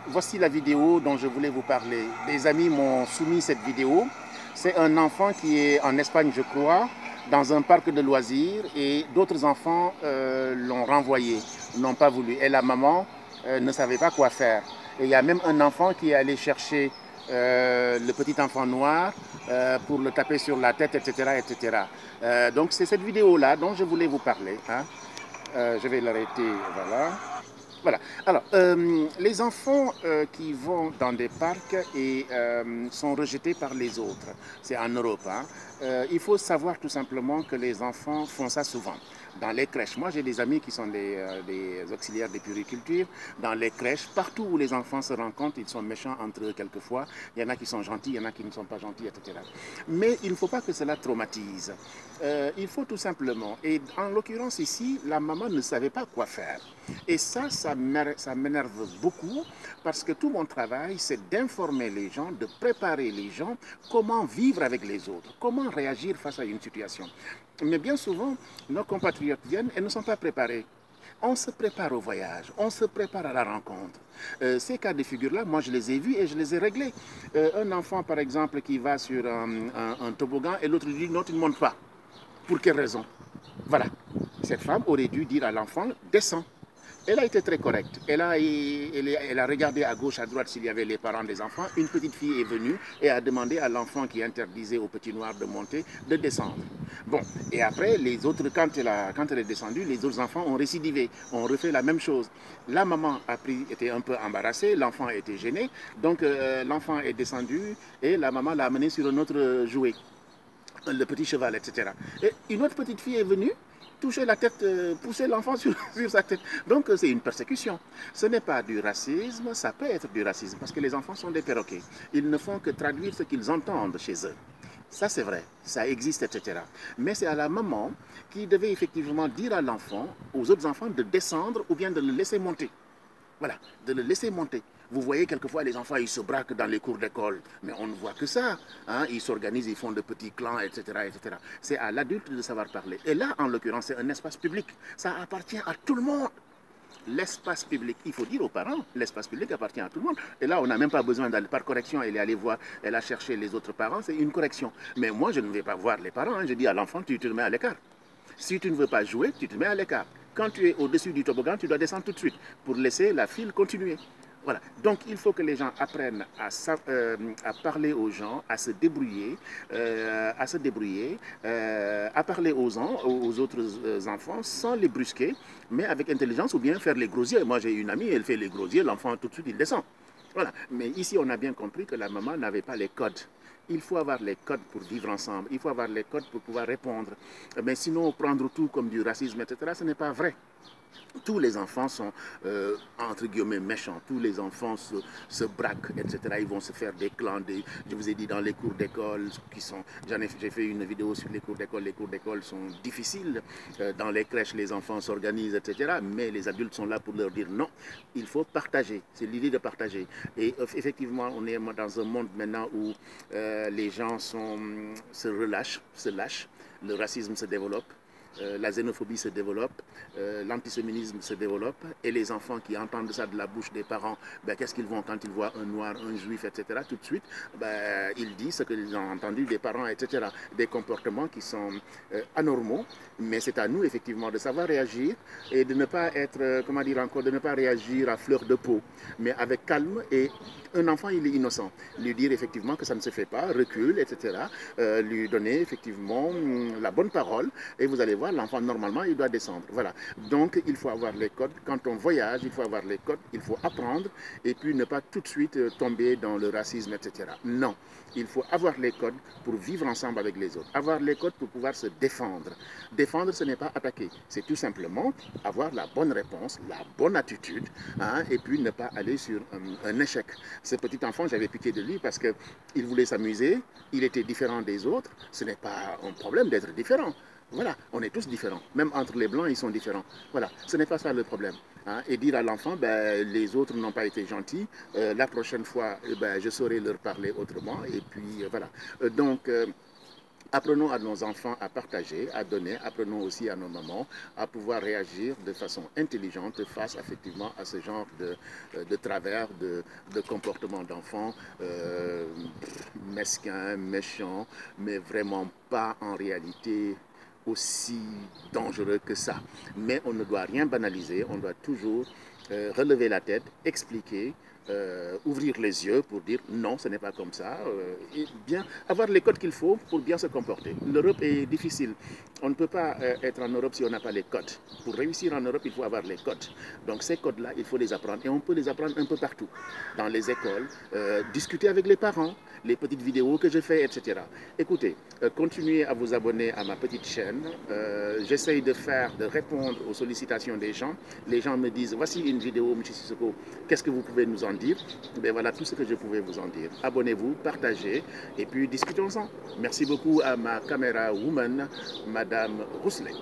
voici la vidéo dont je voulais vous parler. Des amis m'ont soumis cette vidéo. C'est un enfant qui est en Espagne, je crois, dans un parc de loisirs et d'autres enfants l'ont renvoyé, n'ont pas voulu. Et la maman ne savait pas quoi faire. Et il y a même un enfant qui est allé chercher le petit enfant noir pour le taper sur la tête, etc. etc. Donc c'est cette vidéo-là dont je voulais vous parler. Hein. Je vais l'arrêter, voilà. Voilà. Alors, les enfants qui vont dans des parcs et sont rejetés par les autres, c'est en Europe. Hein. Il faut savoir tout simplement que les enfants font ça souvent. Dans les crèches, moi j'ai des amis qui sont des auxiliaires de puriculture. Dans les crèches, partout où les enfants se rencontrent, ils sont méchants entre eux quelquefois. Il y en a qui sont gentils, il y en a qui ne sont pas gentils, etc. Mais il ne faut pas que cela traumatise. Il faut tout simplement, et en l'occurrence ici, la maman ne savait pas quoi faire. Et ça m'énerve beaucoup parce que tout mon travail, c'est d'informer les gens, de préparer les gens comment vivre avec les autres, comment réagir face à une situation. Mais bien souvent, nos compatriotes viennent et ne sont pas préparés. On se prépare au voyage, on se prépare à la rencontre. Ces cas de figure-là, moi je les ai vus et je les ai réglés. Un enfant, par exemple, qui va sur un toboggan et l'autre lui dit non, tu ne montes pas. Pour quelle raison? Voilà. Cette femme aurait dû dire à l'enfant, descends. Elle a été très correcte. Elle a regardé à gauche, à droite s'il y avait les parents des enfants. Une petite fille est venue et a demandé à l'enfant qui interdisait au petit noir de monter, de descendre. Bon, et après, les autres, quand elle est descendue, les autres enfants ont récidivé, ont refait la même chose. La maman était un peu embarrassée, l'enfant était gêné, donc l'enfant est descendu et la maman l'a amené sur un autre jouet, le petit cheval, etc. Et une autre petite fille est venue toucher la tête, pousser l'enfant sur sa tête. Donc c'est une persécution. Ce n'est pas du racisme, ça peut être du racisme, parce que les enfants sont des perroquets. Ils ne font que traduire ce qu'ils entendent chez eux. Ça c'est vrai, ça existe, etc. Mais c'est à la maman qui devait effectivement dire à l'enfant, aux autres enfants, de descendre ou bien de le laisser monter. Voilà, de le laisser monter. Vous voyez, quelquefois, les enfants, ils se braquent dans les cours d'école. Mais on ne voit que ça. Hein? Ils s'organisent, ils font de petits clans, etc. etc. C'est à l'adulte de savoir parler. Et là, en l'occurrence, c'est un espace public. Ça appartient à tout le monde. L'espace public, il faut dire aux parents, l'espace public appartient à tout le monde. Et là, on n'a même pas besoin d'aller par correction, elle est allée voir, elle a cherché les autres parents, c'est une correction. Mais moi, je ne vais pas voir les parents. Hein. Je dis à l'enfant, tu te mets à l'écart. Si tu ne veux pas jouer, tu te mets à l'écart. Quand tu es au-dessus du toboggan, tu dois descendre tout de suite pour laisser la file continuer. Voilà. Donc il faut que les gens apprennent à parler aux gens, à se débrouiller, à parler aux autres enfants sans les brusquer, mais avec intelligence ou bien faire les gros yeux. Moi j'ai une amie, elle fait les gros yeux, l'enfant tout de suite il descend. Voilà. Mais ici on a bien compris que la maman n'avait pas les codes. Il faut avoir les codes pour vivre ensemble, il faut avoir les codes pour pouvoir répondre. Mais sinon, prendre tout comme du racisme, etc., ce n'est pas vrai. Tous les enfants sont, entre guillemets, méchants. Tous les enfants se braquent, etc. Ils vont se faire des clans. Je vous ai dit, dans les cours d'école, j'ai fait une vidéo sur les cours d'école. Les cours d'école sont difficiles. Dans les crèches, les enfants s'organisent, etc. Mais les adultes sont là pour leur dire non, il faut partager. C'est l'idée de partager. Et effectivement, on est dans un monde maintenant où les gens se relâchent, se lâchent. Le racisme se développe. La xénophobie se développe, l'antisémitisme se développe, et les enfants qui entendent ça de la bouche des parents, ben, qu'est-ce qu'ils vont quand ils voient un noir, un juif, etc. Tout de suite, ben, ils disent ce qu'ils ont entendu des parents, etc. Des comportements qui sont anormaux, mais c'est à nous effectivement de savoir réagir et de ne pas être, comment dire encore, de ne pas réagir à fleur de peau, mais avec calme. Et un enfant, il est innocent. Lui dire effectivement que ça ne se fait pas, recule, etc. Lui donner effectivement la bonne parole, et vous allez voir, l'enfant, normalement, il doit descendre. Voilà. Donc, il faut avoir les codes. Quand on voyage, il faut avoir les codes, il faut apprendre, et puis ne pas tout de suite tomber dans le racisme, etc. Non. Il faut avoir les codes pour vivre ensemble avec les autres. Avoir les codes pour pouvoir se défendre. Défendre, ce n'est pas attaquer. C'est tout simplement avoir la bonne réponse, la bonne attitude, hein, et puis ne pas aller sur un échec. Ce petit enfant, j'avais pitié de lui parce qu'il voulait s'amuser, il était différent des autres. Ce n'est pas un problème d'être différent. Voilà, on est tous différents. Même entre les blancs, ils sont différents. Voilà, ce n'est pas ça le problème. Hein. Et dire à l'enfant, ben, les autres n'ont pas été gentils, la prochaine fois, ben, je saurai leur parler autrement. Et puis, voilà. Donc, Apprenons à nos enfants à partager, à donner, apprenons aussi à nos mamans à pouvoir réagir de façon intelligente face effectivement à ce genre de travers, de comportement d'enfants mesquins, méchants, mais vraiment pas en réalité aussi dangereux que ça. Mais on ne doit rien banaliser, on doit toujours relever la tête, expliquer, ouvrir les yeux pour dire non, ce n'est pas comme ça, et bien avoir les codes qu'il faut pour bien se comporter. L'Europe est difficile. On ne peut pas être en Europe si on n'a pas les codes. Pour réussir en Europe, il faut avoir les codes. Donc ces codes-là, il faut les apprendre. Et on peut les apprendre un peu partout. Dans les écoles, discuter avec les parents, les petites vidéos que je fais, etc. Écoutez, continuez à vous abonner à ma petite chaîne. J'essaye de répondre aux sollicitations des gens. Les gens me disent, voici une vidéo, M. Sissoko, qu'est-ce que vous pouvez nous en dire? Ben voilà tout ce que je pouvais vous en dire. Abonnez-vous, partagez et puis discutons-en. Merci beaucoup à ma caméra woman, Madame Rousselet.